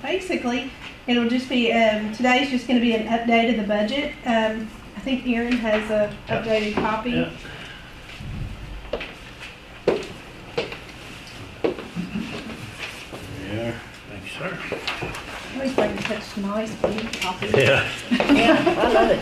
Basically, it'll just be, today's just gonna be an update of the budget. I think Erin has a updated copy. Yeah. Yeah, thanks, sir. I always bring such nice blue copies. Yeah, Yeah, I love it.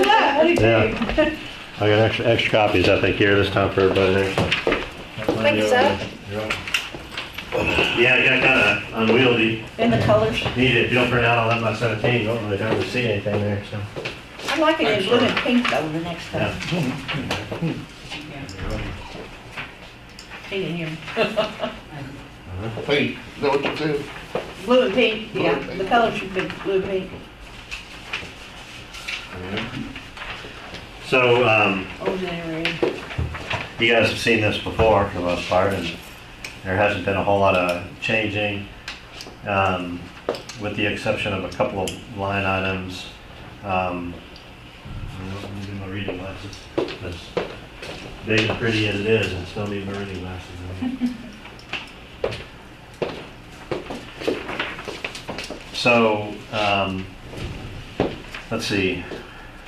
I do too. Yeah. I got extra copies, I think, here this time for everybody there. Thank you, sir. Yeah, it got kind of unwieldy. And the colors. Need it, if you don't print out all that by 17, you don't really ever see anything there, so. I like it in blue and pink though the next Yeah. time. He didn't hear me. Pink, is that what you said? Blue and pink, Blue yeah, and pink. the colors should be blue and pink. So, Orange and red. you guys have seen this before for the most part, and there hasn't been a whole lot of changing, with the exception of a couple of line items. Let me do my reading glasses. As big and pretty as it is, and still need my reading glasses. So, let's see.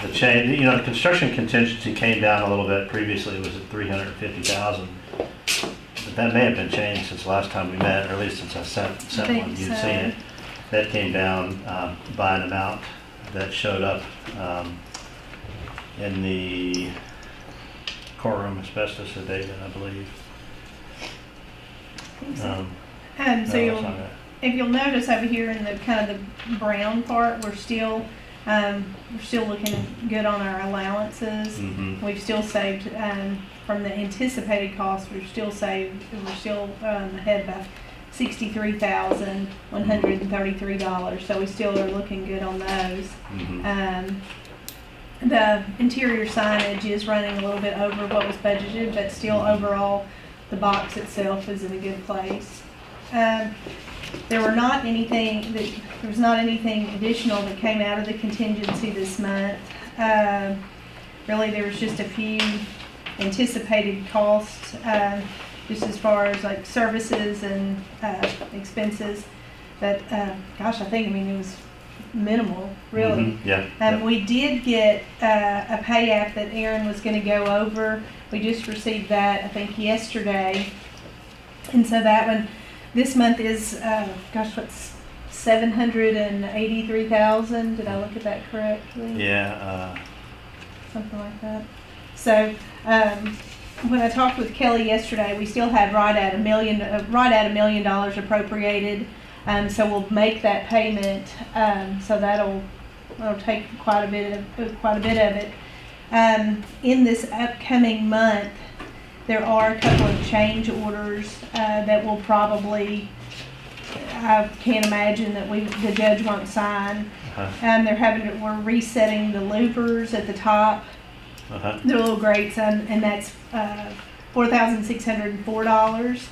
The change, the construction contingency came down a little bit. Previously, it was at 350,000. But that may have been changed since the last time we met, or at least since I sent think one. You've so. seen it. That came down by an amount that showed up in the courtroom asbestos abatement, I believe. So No, you'll, that's not right. if you'll notice over here in the kind of the brown part, we're still looking good on our allowances. Mhm. We've still saved, from the anticipated cost, we're still ahead by $63,133. So we still are looking good on those. Mhm. The interior signage is running a little bit over what was budgeted, but still overall, the box itself is in a good place. There was not anything additional that came out of the contingency this month. Really, there was just a few anticipated costs, just as far as like services and expenses. But gosh, I mean, it was minimal, really. Mhm. Yeah. We did get a pay app that Erin was going to go over. We just received that, I think, yesterday. And so that one, this month is, what's 783,000? Did I look at that correctly? Yeah. Something like that. So, when I talked with Kelly yesterday, we still have right at $1 million appropriated. So we'll make that payment. So that'll take quite a bit of it. In this upcoming month, there are a couple of change orders that will probably, I can't imagine that the judge won't sign. Uh-huh. We're resetting the louvers at the top, Uh-huh. the little grates, and that's $4,604.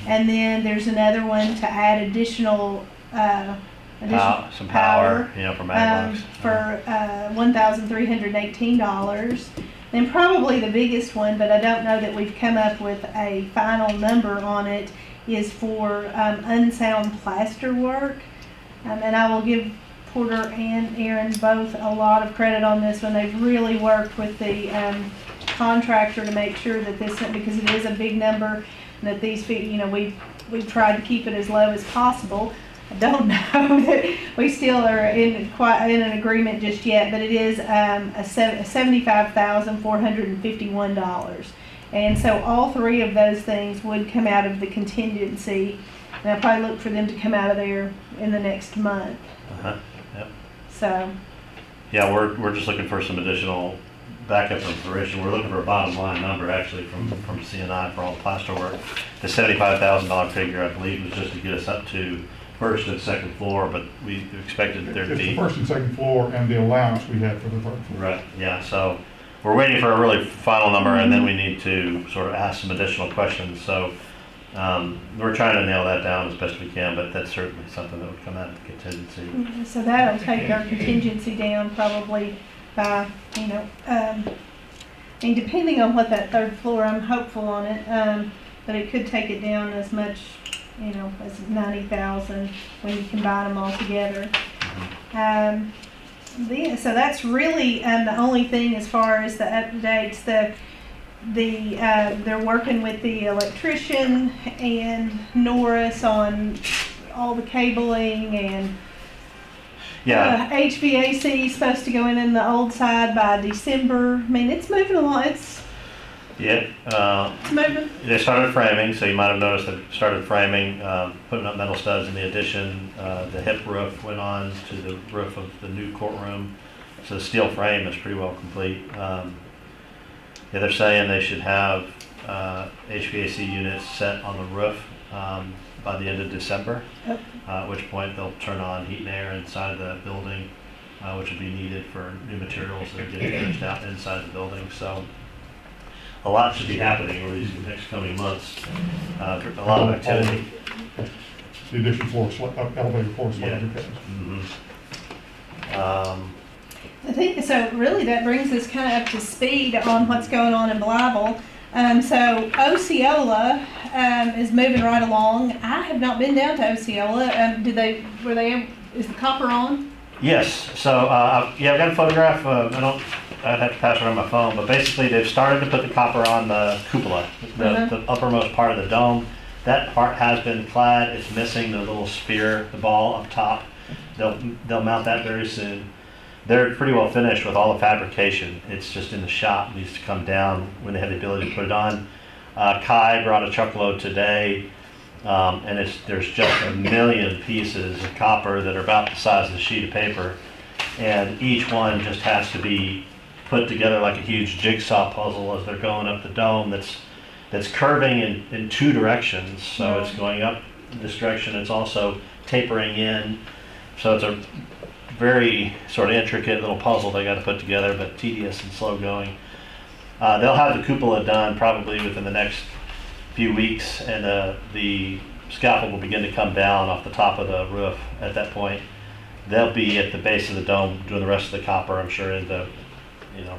And then there's another one to add additional Some power, for mag for $1,318. Then probably the biggest one, but I don't know that we've come up with a final number on it, is for unsound plaster work. And I will give Porter and Erin both a lot of credit on this one. They've really worked with the contractor to make sure that this, because it is a big number, and that these feet, we've tried to keep it as low as possible. I don't know that we still are in an agreement just yet, but it is $75,451. And so all three of those things would come out of the contingency, and I'll probably look for them to come out of there in the next month. Uh-huh. Yep. So, Yeah, we're just looking for some additional backup information. We're looking for a bottom line number actually from CNI for all the plaster work. The $75,000 figure, I believe, was just to get us up to first and second floor, but we expected there to It's be. the first and second floor and the allowance we had for the first floor. Right, yeah, so we're waiting for a really final number, and then we need to sort of ask some additional questions. So we're trying to nail that down as best we can, but that's certainly something that would come out of the contingency. so that'll take our contingency down probably by, depending on what that third floor, I'm hopeful on it, but it could take it down as much you know, it's 90,000 when you combine them all together. So that's really the only thing as far as the updates. They're working with the electrician and Norris on all the cabling, and Yeah, HVAC is supposed to go in the old side by December. I mean, it's moving along. It's moving. they started framing, so you might have noticed they started framing, putting up metal studs in the addition. The hip roof went on to the roof of the new courtroom, so the steel frame is pretty well complete. Yeah, they're saying they should have HVAC units set on the roof by the end of December, at which point they'll turn on heat and air inside the building, which will be needed for new materials that are getting pushed out inside the building. So a lot should be happening over these next coming months. A lot of activity. The addition floor, elevator floor slab Yeah. repairs. I think so. Really, that brings us kind of up to speed on what's going on in Blytheville. So Osceola is moving right along. I have not been down to Osceola. Is the copper on? Yes. So yeah, I've got a photograph. I'd have to pass it around my phone, but basically they've started to put the copper on the cupola, the uppermost part of the dome. That part has been clad. It's missing the little sphere, the ball up top. They'll mount that very soon. They're pretty well finished with all the fabrication. It's just in the shop. It needs to come down when they have the ability to put it on. Kai brought a truckload today, and there's just a million pieces of copper that are about the size of a sheet of paper, and each one just has to be put together like a huge jigsaw puzzle as they're going up the dome. That's curving in two directions. So it's going up this direction. It's also tapering in. So it's a very sort of intricate little puzzle they got to put together, but tedious and slow going. They'll have the cupola done probably within the next few weeks, and the scaffold will begin to come down off the top of the roof at that point. They'll be at the base of the dome doing the rest of the copper, I'm sure,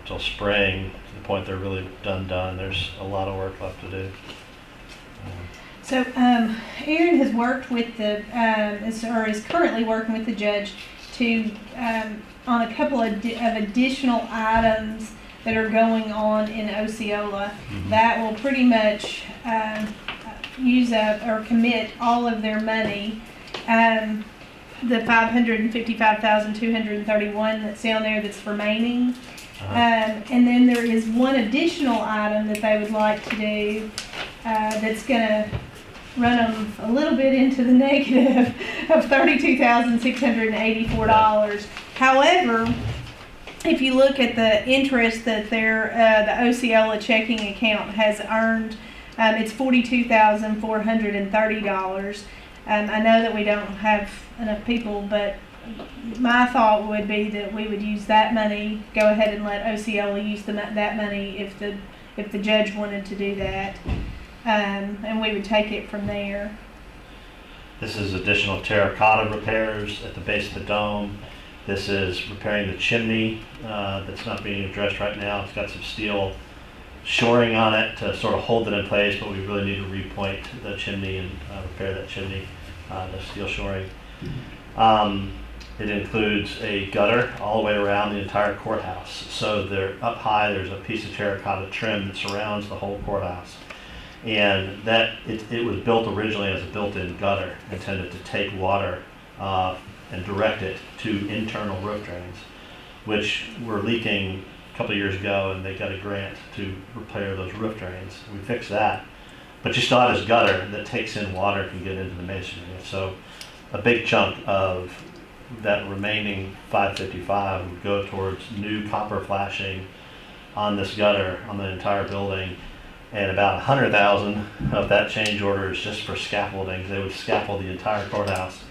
till spring, to the point they're really done. There's a lot of work left to do. So Aaron has worked with is currently working with the judge to on a couple of additional items that are going on in Osceola that will pretty much use up or commit all of their money. The $555,231 that's down there that's remaining. And then there is one additional item that they would like to do that's going to run them a little bit into the negative of $32,684. However, if you look at the interest that the Osceola checking account has earned, it's $42,430. I know that we don't have enough people, but my thought would be that we would use that money, go ahead and let Osceola use that money if the judge wanted to do that, and we would take it from there. This is additional terracotta repairs at the base of the dome. This is repairing the chimney that's not being addressed right now. It's got some steel shoring on it to sort of hold it in place, but we really need to repoint the chimney and repair that chimney, the steel shoring. It includes a gutter all the way around the entire courthouse. So they're up high, there's a piece of terracotta trim that surrounds the whole courthouse. And it was built originally as a built-in gutter intended to take water and direct it to internal roof drains, which were leaking a couple of years ago, and they got a grant to repair those roof drains. We fixed that. But you still have this gutter that takes in water and can get into the masonry. So a big chunk of that remaining 555 would go towards new copper flashing on this gutter on the entire building, and about 100,000 of that change order is just for scaffolding. They would scaffold the entire courthouse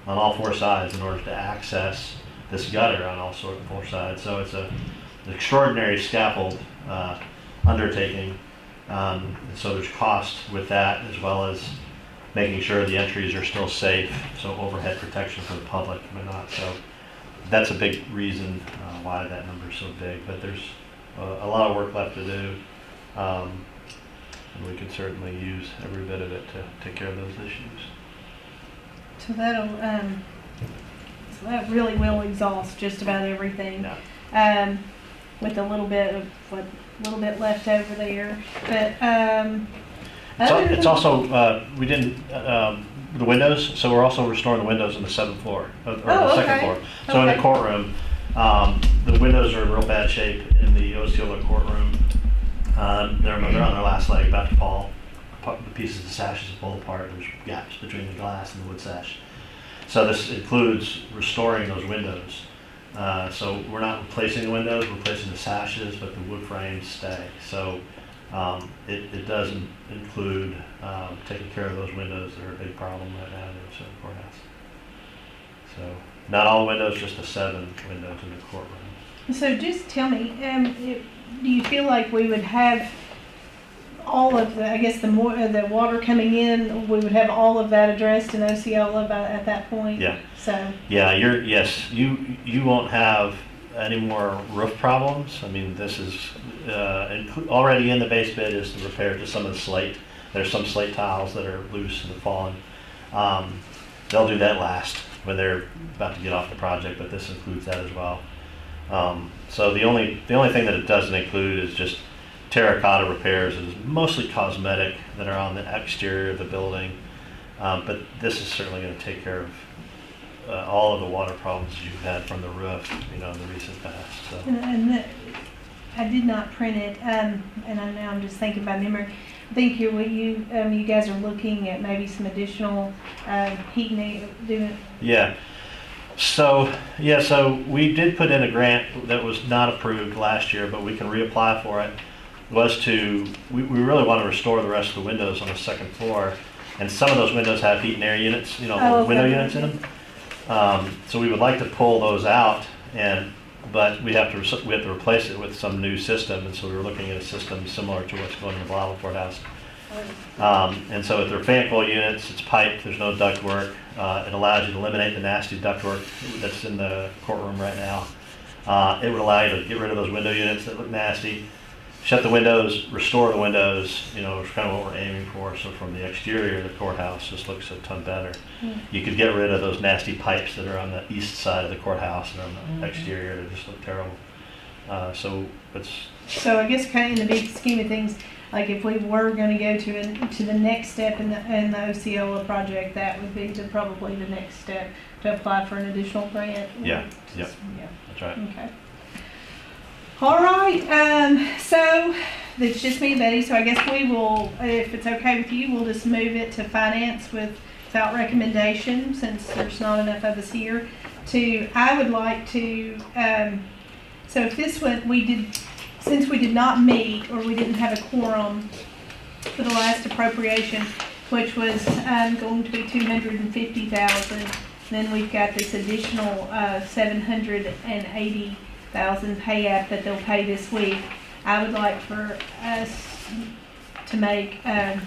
on all four sides in order to access this gutter on all four sides. So it's an extraordinary scaffold undertaking. So there's cost with that, as well as making sure the entries are still safe, so overhead protection for the public or not. So that's a big reason why that number is so big. But there's a lot of work left to do, and we can certainly use every bit of it to take care of those issues. So so that really will exhaust just about everything. Yeah. With a little bit left over there, but, It's also, we didn't, the windows, so we're also restoring the windows on the 7th floor, or the second okay. floor. So in the Okay. courtroom, the windows are in real bad shape in the Osceola courtroom. They're on their last leg, about to fall. The pieces of the sashes pull apart. There's gaps between the glass and the wood sash. So this includes restoring those windows. So we're not replacing the windows, we're replacing the sashes, but the wood frames stay. So it does include taking care of those windows. They're a big problem right now in the Osceola courthouse. So not all the windows, just the 7 windows in the courtroom. so just tell me, do you feel like we would have all of the, I guess the water coming in, we would have all of that addressed in Osceola at that point? Yeah. So, Yeah, yes, you won't have any more roof problems. I mean, this is already in the base bid is the repair to some of the slate. There's some slate tiles that are loose and have fallen. They'll do that last when they're about to get off the project, but this includes that as well. So the only thing that it doesn't include is just terracotta repairs. Is mostly cosmetic that are on the exterior of the building, but this is certainly going to take care of all of the water problems you've had from the roof, in the recent past. So. I did not print it, and now I'm just thinking by memory. I think you guys are looking at maybe some additional heating. Yeah. So we did put in a grant that was not approved last year, but we can reapply for it. We really want to restore the rest of the windows on the 2nd floor, and some of those windows have heat and air units, Okay. window units in them. So we would like to pull those out, but we have to replace it with some new system, and so we were looking at a system similar to what's going in the Blythe Courthouse. And so if they're fan coil units, it's piped, there's no duct work. It allows you to eliminate the nasty duct work that's in the courtroom right now. It would allow you to get rid of those window units that look nasty, shut the windows, restore the windows, is kind of what we're aiming for. So from the exterior of the courthouse, this looks a ton better. You could get rid of those nasty pipes that are on the east side of the courthouse and on the exterior. They just look terrible. So I guess kind of in the big scheme of things, like if we were going to go to the next step in the Osceola project, that would be probably the next step to apply for an additional grant. Yeah. Yeah. That's right. Okay. All right. So it's just me and Betty. So I guess we will, if it's okay with you, we'll just move it to finance without recommendation, since there's not enough of us here. I would like to. So if this one since we did not meet, or we didn't have a quorum for the last appropriation, which was going to be $250,000, then we've got this additional $780,000 pay app that they'll pay this week. I would like for us to make, I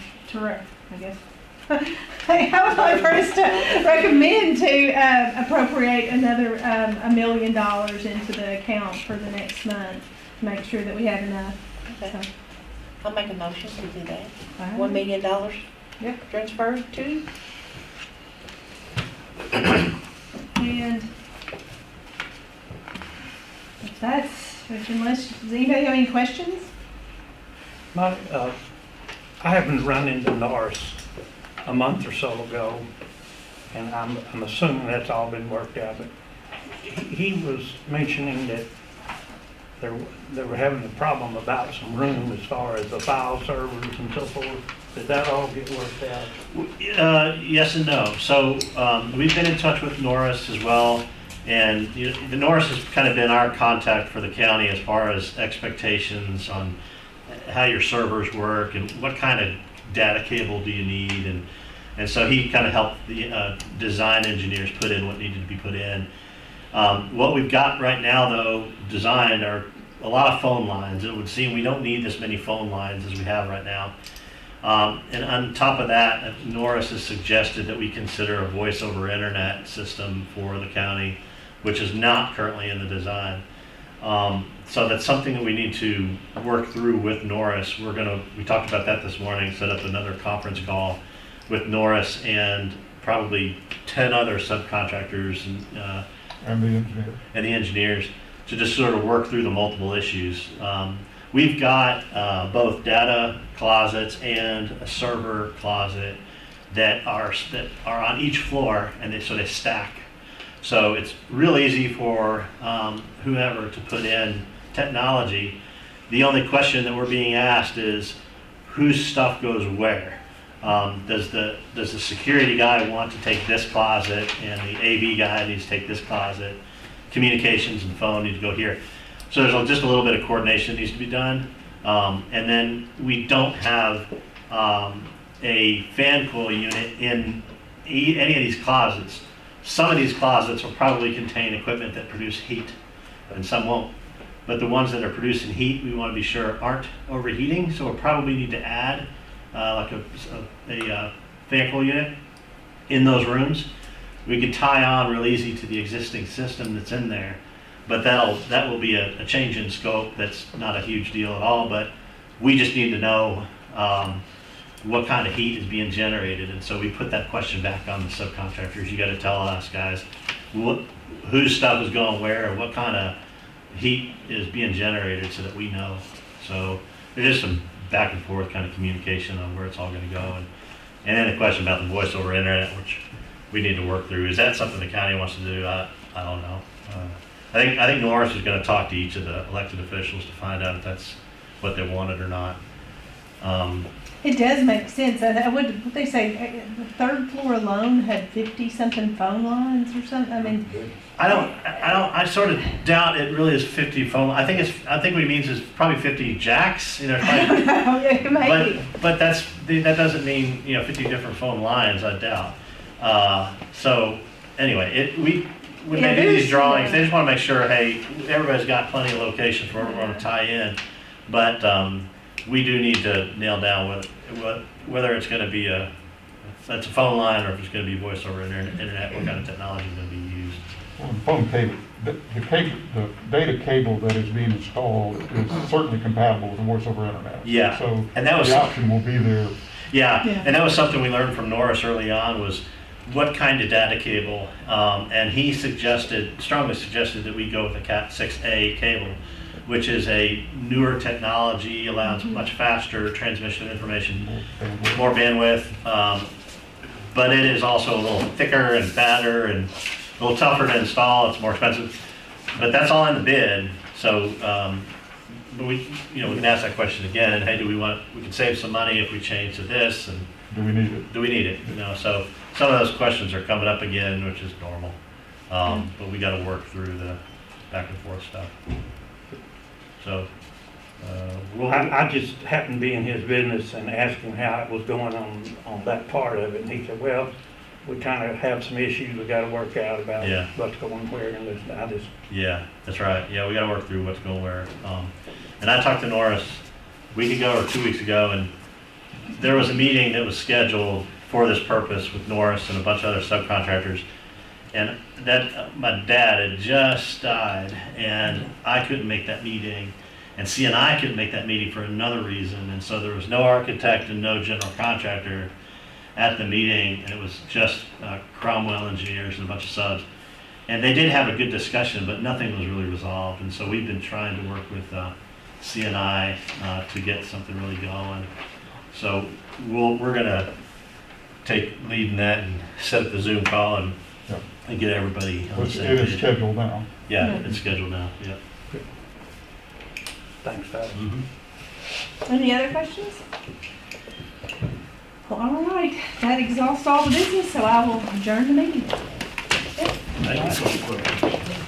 would like for us to recommend to appropriate another $1 million into the account for the next month to make sure that we have enough. Okay. So, I'll make a motion to do that. all right. $1 million Yep. transfer to. And unless, does anybody have any questions? I haven't run into Norris a month or so ago, and I'm assuming that's all been worked out, but he was mentioning that they were having a problem about some room as far as the file servers and so forth. Did that all get worked out? Yes and no. So we've been in touch with Norris as well, and the Norris has kind of been our contact for the county as far as expectations on how your servers work and what kind of data cable do you need, and so he kind of helped the design engineers put in what needed to be put in. What we've got right now, though, designed are a lot of phone lines. It would seem we don't need this many phone lines as we have right now. And on top of that, Norris has suggested that we consider a voice over internet system for the county, which is not currently in the design. So that's something that we need to work through with Norris. We talked about that this morning, set up another conference call with Norris and probably 10 other subcontractors And the engineer. and the engineers to just sort of work through the multiple issues. We've got both data closets and a server closet that are on each floor, and so they stack. So it's real easy for whoever to put in technology. The only question that we're being asked is whose stuff goes where. Does the security guy want to take this closet, and the AV guy needs to take this closet? Communications and phone need to go here. So there's just a little bit of coordination that needs to be done. And then we don't have a fan coil unit in any of these closets. Some of these closets will probably contain equipment that produce heat, and some won't. But the ones that are producing heat, we want to be sure aren't overheating, so we'll probably need to add like a fan coil unit in those rooms. We can tie on real easy to the existing system that's in there, but that will be a change in scope. That's not a huge deal at all, but we just need to know what kind of heat is being generated, and so we put that question back on the subcontractors. You got to tell us, guys, whose stuff is going where, or what kind of heat is being generated, so that we know. So there's just some back and forth kind of communication on where it's all going to go, and then the question about the voice over internet, which we need to work through. Is that something the county wants to do? I don't know. I think Norris is going to talk to each of the elected officials to find out if that's what they wanted or not. It does make sense. What they say, the third floor alone had 50-something phone lines or something. I mean, I sort of doubt it really is 50 phone. I think what he means is probably 50 jacks. You know, I don't know. Yeah, maybe. but that doesn't mean 50 different phone lines. I doubt. So anyway, when they do these drawings, they just want to make sure, hey, everybody's got plenty of locations where we're going to tie in, but we do need to nail down whether it's going to be that's a phone line, or if it's going to be voice over internet, what kind of technology is going to be used. Well, the phone cable, the data cable that is being installed is certainly compatible with the voice over internet. Yeah, So and that was the option will be there. Yeah, and that was something we learned from Norris early on, was what kind of data cable, and he strongly suggested that we go with a Cat 6A cable, which is a newer technology, allows much faster transmission of information, more bandwidth, but it is also a little thicker and fatter and a little tougher to install. It's more expensive, but that's all in the bid. So but we can ask that question again, and hey, we can save some money if we change to this, and Do we need it? do we need it? So some of those questions are coming up again, which is normal, but we got to work through the back and forth stuff. So I just happened to be in his business and asked him how it was going on that part of it, and he said, well, we kind of have some issues we got to work out about what's going where, and yeah, that's right. Yeah, we got to work through what's going where. And I talked to Norris a week ago or 2 weeks ago, and there was a meeting that was scheduled for this purpose with Norris and a bunch of other subcontractors. And my dad had just died, and I couldn't make that meeting, and C&I couldn't make that meeting for another reason, and so there was no architect and no general contractor at the meeting, and it was just Cromwell engineers and a bunch of subs. And they did have a good discussion, but nothing was really resolved, and so we've been trying to work with C&I to get something really going. So we're going to take lead in that and set up the Zoom call and get everybody on the same It is page. scheduled now. Yeah, it's scheduled now, yeah. thanks, Tyler. Any other questions? Well, all right. That exhausts all the business, so I will adjourn the meeting. Thank you.